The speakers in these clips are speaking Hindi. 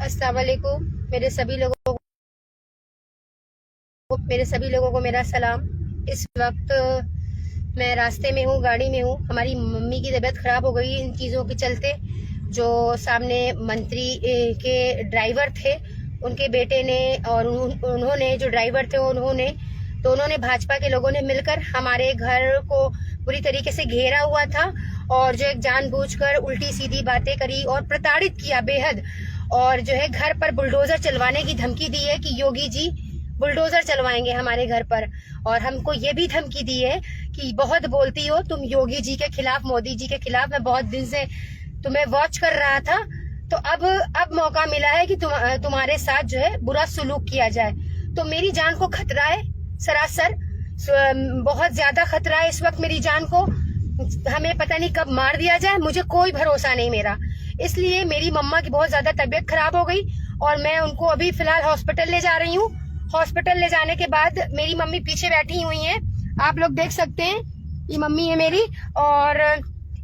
अस्सलाम वालेकुम। मेरे सभी लोगों को मेरा सलाम। इस वक्त मैं रास्ते में हूँ, गाड़ी में हूँ। हमारी मम्मी की तबीयत खराब हो गई इन चीज़ों के चलते। जो सामने मंत्री के ड्राइवर थे, उनके बेटे ने और उन्होंने जो ड्राइवर थे उन्होंने भाजपा के लोगों ने मिलकर हमारे घर को पूरी तरीके से घेरा हुआ था और जो एक जानबूझकर उल्टी सीधी बातें करी और प्रताड़ित किया बेहद। और जो है घर पर बुलडोजर चलवाने की धमकी दी है कि योगी जी बुलडोजर चलवाएंगे हमारे घर पर। और हमको ये भी धमकी दी है कि बहुत बोलती हो तुम योगी जी के खिलाफ, मोदी जी के खिलाफ। मैं बहुत दिन से तुम्हें वॉच कर रहा था, तो अब मौका मिला है कि तुम्हारे साथ जो है बुरा सुलूक किया जाए। तो मेरी जान को खतरा है, सरासर बहुत ज्यादा खतरा है इस वक्त मेरी जान को। हमें पता नहीं कब मार दिया जाए, मुझे कोई भरोसा नहीं मेरा। इसलिए मेरी मम्मा की बहुत ज्यादा तबीयत खराब हो गई और मैं उनको अभी फिलहाल हॉस्पिटल ले जा रही हूँ। हॉस्पिटल ले जाने के बाद मेरी मम्मी पीछे बैठी हुई हैं, आप लोग देख सकते हैं, ये मम्मी है मेरी। और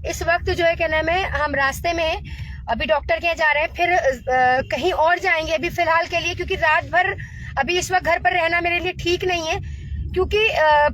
इस वक्त जो है क्या नाम है, हम रास्ते में हैं, अभी डॉक्टर के यहाँ जा रहे हैं, फिर कहीं और जाएंगे अभी फिलहाल के लिए, क्योंकि रात भर अभी इस वक्त घर पर रहना मेरे लिए ठीक नहीं है। क्योंकि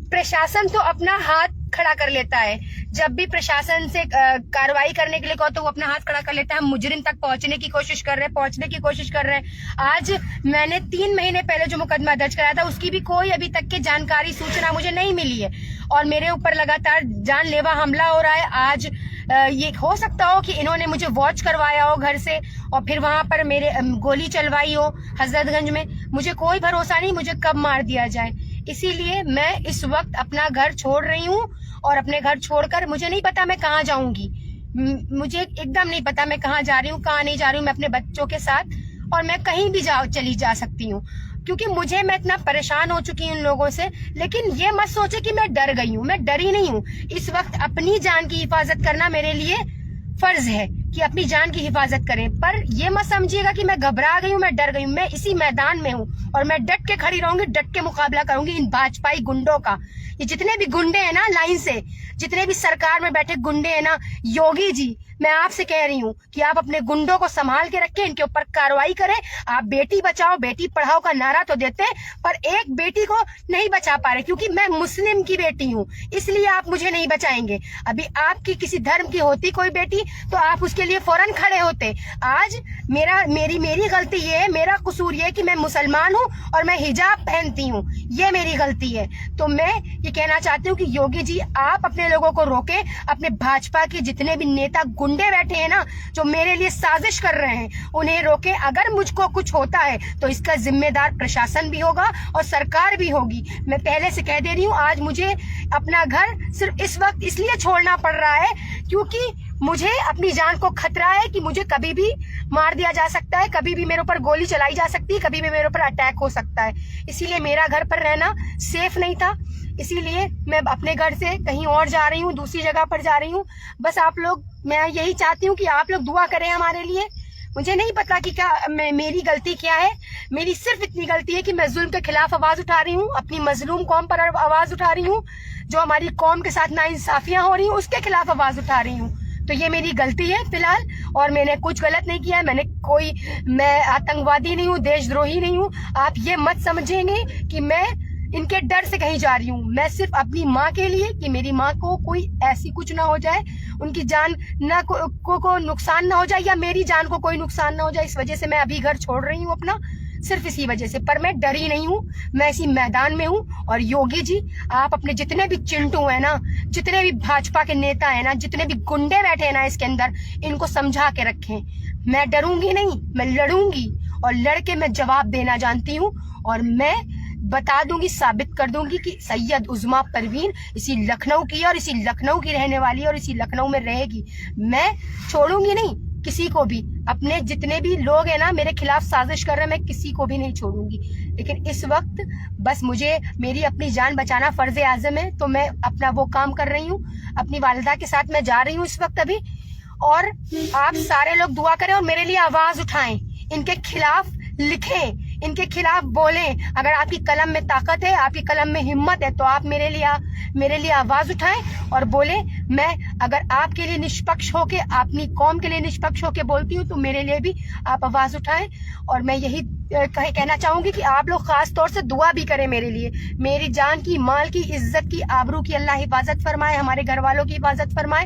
प्रशासन तो अपना हाथ खड़ा कर लेता है, जब भी प्रशासन से कार्रवाई करने के लिए कहो तो वो अपना हाथ खड़ा कर लेता है। हम मुजरिम तक पहुंचने की कोशिश कर रहे हैं। आज मैंने 3 महीने पहले जो मुकदमा दर्ज कराया था उसकी भी कोई अभी तक की जानकारी, सूचना मुझे नहीं मिली है और मेरे ऊपर लगातार जानलेवा हमला हो रहा है। आज ये हो सकता हो कि इन्होंने मुझे वॉच करवाया हो घर से और फिर वहां पर मेरे गोली चलवाई हो हजरतगंज में। मुझे कोई भरोसा नहीं मुझे कब मार दिया जाए। इसीलिए मैं इस वक्त अपना घर छोड़ रही हूँ और अपने घर छोड़कर मुझे नहीं पता मैं कहाँ जाऊंगी। मुझे एकदम नहीं पता मैं कहाँ जा रही हूँ, कहाँ नहीं जा रही हूँ। मैं अपने बच्चों के साथ और मैं कहीं भी चली जा सकती हूँ, क्योंकि मैं इतना परेशान हो चुकी हूँ इन लोगों से। लेकिन ये मत सोचे कि मैं डर गई हूँ, मैं डरी नहीं हूँ। इस वक्त अपनी जान की हिफाजत करना मेरे लिए फर्ज है कि अपनी जान की हिफाजत करें। पर ये मत समझिएगा कि मैं घबरा गई हूँ, मैं डर गई हूँ। मैं इसी मैदान में हूँ और मैं डट के खड़ी रहूंगी, डट के मुकाबला करूंगी इन भाजपाई गुंडों का। ये जितने भी गुंडे हैं ना लाइन से, जितने भी सरकार में बैठे गुंडे हैं ना, योगी जी मैं आपसे कह रही हूँ कि आप अपने गुंडों को संभाल के रखें, इनके ऊपर कार्रवाई करें। आप बेटी बचाओ बेटी पढ़ाओ का नारा तो देते हैं, पर एक बेटी को नहीं बचा पा रहे, क्योंकि मैं मुस्लिम की बेटी हूँ, इसलिए आप मुझे नहीं बचाएंगे। अभी आपकी किसी धर्म की होती कोई बेटी तो आप उसके लिए फौरन खड़े होते। आज मेरी गलती ये है, मेरा कसूर ये है कि मैं मुसलमान हूँ और मैं हिजाब पहनती हूँ, ये मेरी गलती है। तो मैं ये कहना चाहती हूँ कि योगी जी आप अपने लोगों को रोके, अपने भाजपा के जितने भी नेता गुंडे बैठे हैं ना जो मेरे लिए साजिश कर रहे हैं उन्हें रोके। अगर मुझको कुछ होता है तो इसका जिम्मेदार प्रशासन भी होगा और सरकार भी होगी। मैं पहले से कह दे रही हूँ, आज मुझे अपना घर सिर्फ इस वक्त इसलिए छोड़ना पड़ रहा है क्योंकि मुझे अपनी जान को खतरा है कि मुझे कभी भी मार दिया जा सकता है, कभी भी मेरे ऊपर गोली चलाई जा सकती है, कभी भी मेरे ऊपर अटैक हो सकता है। इसीलिए मेरा घर पर रहना सेफ नहीं था, इसीलिए मैं अपने घर से कहीं और जा रही हूँ, दूसरी जगह पर जा रही हूँ। बस आप लोग, मैं यही चाहती हूँ कि आप लोग दुआ करें हमारे लिए। मुझे नहीं पता कि क्या मेरी गलती क्या है। मेरी सिर्फ इतनी गलती है कि मैं जुल्म के खिलाफ आवाज उठा रही हूँ, अपनी मजलूम कौम पर आवाज उठा रही हूँ, जो हमारी कौम के साथ नाइंसाफियां हो रही हूँ उसके खिलाफ आवाज उठा रही हूँ। तो ये मेरी गलती है फिलहाल, और मैंने कुछ गलत नहीं किया है। मैं आतंकवादी नहीं हूँ, देशद्रोही नहीं हूँ। आप ये मत समझेंगे कि मैं इनके डर से कहीं जा रही हूँ। मैं सिर्फ अपनी माँ के लिए, कि मेरी माँ को कोई ऐसी कुछ ना हो जाए, उनकी जान ना को नुकसान ना हो जाए, या मेरी जान को कोई नुकसान ना हो जाए, इस वजह से मैं अभी घर छोड़ रही हूँ अपना, सिर्फ इसी वजह से। पर मैं डरी नहीं हूँ, मैं इसी मैदान में हूँ। और योगी जी आप अपने जितने भी चिंटू है ना, जितने भी भाजपा के नेता है ना, जितने भी गुंडे बैठे हैं ना इसके अंदर, इनको समझा के रखें। मैं डरूंगी नहीं, मैं लड़ूंगी और लड़के मैं जवाब देना जानती हूँ। और मैं बता दूंगी, साबित कर दूंगी कि सैयद उज़्मा परवीन इसी लखनऊ की है और इसी लखनऊ की रहने वाली है और इसी लखनऊ में रहेगी। मैं छोड़ूंगी नहीं किसी को भी। अपने जितने भी लोग हैं ना मेरे खिलाफ साजिश कर रहे हैं, मैं किसी को भी नहीं छोड़ूंगी। लेकिन इस वक्त बस मुझे मेरी अपनी जान बचाना फर्ज आज़म है, तो मैं अपना वो काम कर रही हूँ। अपनी वालिदा के साथ मैं जा रही हूँ इस वक्त अभी। और आप सारे लोग दुआ करें और मेरे लिए आवाज उठाएं, इनके खिलाफ लिखें, इनके खिलाफ बोलें। अगर आपकी कलम में ताकत है, आपकी कलम में हिम्मत है, तो आप मेरे लिए आवाज उठाएं और बोलें मैं अगर आपके लिए निष्पक्ष होके, अपनी कौम के लिए निष्पक्ष होके बोलती हूँ, तो मेरे लिए भी आप आवाज उठाएं। और मैं यही कहना चाहूंगी कि आप लोग खास तौर से दुआ भी करें मेरे लिए, मेरी जान की, माल की, इज्जत की, आबरू की अल्लाह हिफाजत फरमाए, हमारे घर वालों की हिफाजत फरमाए।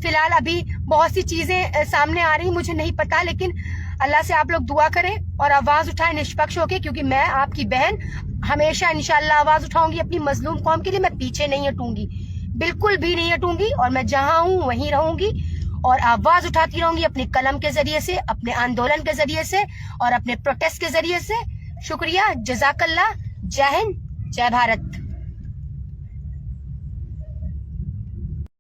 फिलहाल अभी बहुत सी चीजें सामने आ रही, मुझे नहीं पता, लेकिन अल्लाह से आप लोग दुआ करें और आवाज उठाएं निष्पक्ष होके, क्योंकि मैं आपकी बहन हमेशा इंशाल्लाह आवाज उठाऊंगी अपनी मजलूम कौम के लिए। मैं पीछे नहीं हटूंगी, बिल्कुल भी नहीं हटूंगी, और मैं जहां हूं वहीं रहूंगी और आवाज उठाती रहूंगी अपने कलम के जरिए से, अपने आंदोलन के जरिए से और अपने प्रोटेस्ट के जरिए से। शुक्रिया, जजाकल्ला, जय हिंद, जय भारत।